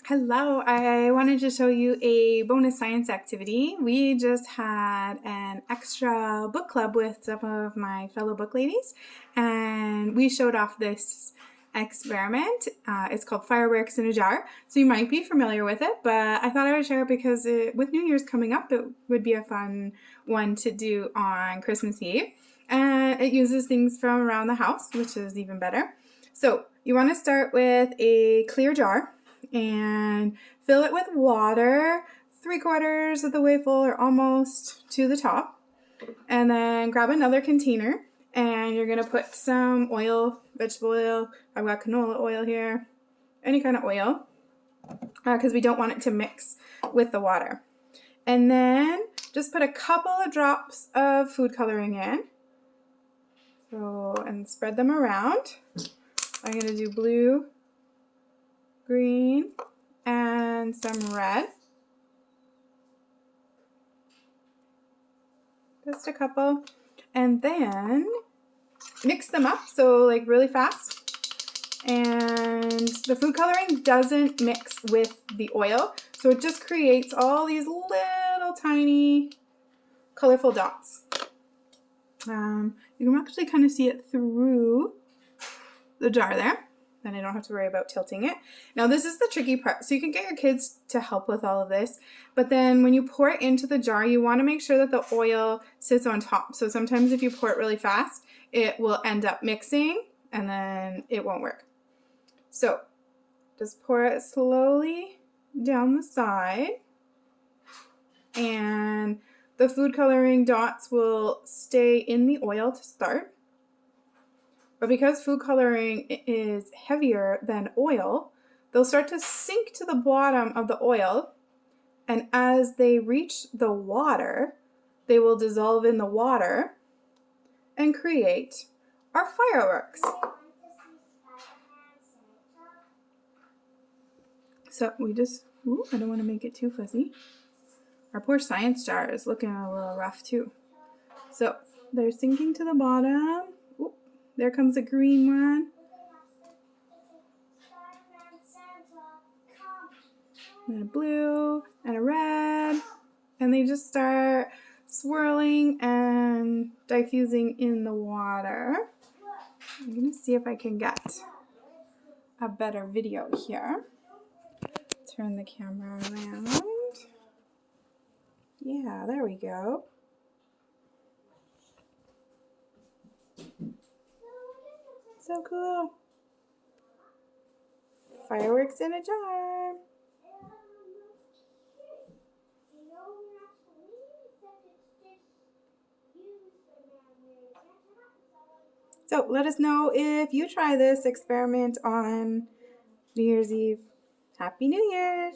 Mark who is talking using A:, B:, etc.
A: Hello, I wanted to show you a bonus science activity. We just had an extra book club with some of my fellow book ladies, and we showed off this experiment. It's called Fireworks in a Jar, so you might be familiar with it, but I thought I would share it because with New Year's coming up, it would be a fun one to do on Christmas Eve. And it uses things from around the house, which is even better. So you want to start with a clear jar and fill it with water 3/4 of the way full or almost to the top. And then grab another container and you're going to put some oil, vegetable oil. I've got canola oil here, any kind of oil, because we don't want it to mix with the water. And then just put a couple of drops of food coloring in. And spread them around. I'm going to do blue, green, and some red. Just a couple. And then mix them up, so like really fast. And the food coloring doesn't mix with the oil, so it just creates all these little tiny colorful dots. You can actually kind of see it through the jar there. Then I don't have to worry about tilting it. Now this is the tricky part. So you can get your kids to help with all of this, but then when you pour it into the jar, you want to make sure that the oil sits on top. So sometimes if you pour it really fast, it will end up mixing and then it won't work. So just pour it slowly down the side, and the food coloring dots will stay in the oil to start. But because food coloring is heavier than oil, they'll start to sink to the bottom of the oil, and as they reach the water, they will dissolve in the water and create our fireworks. So we just, I don't want to make it too fuzzy. Our poor science jar is looking a little rough too. So they're sinking to the bottom. There comes a green one. And a blue and a red. And they just start swirling and diffusing in the water. I'm going to see if I can get a better video here. Turn the camera around. Yeah, there we go. So cool. Fireworks in a jar. So let us know if you try this experiment on New Year's Eve. Happy New Year!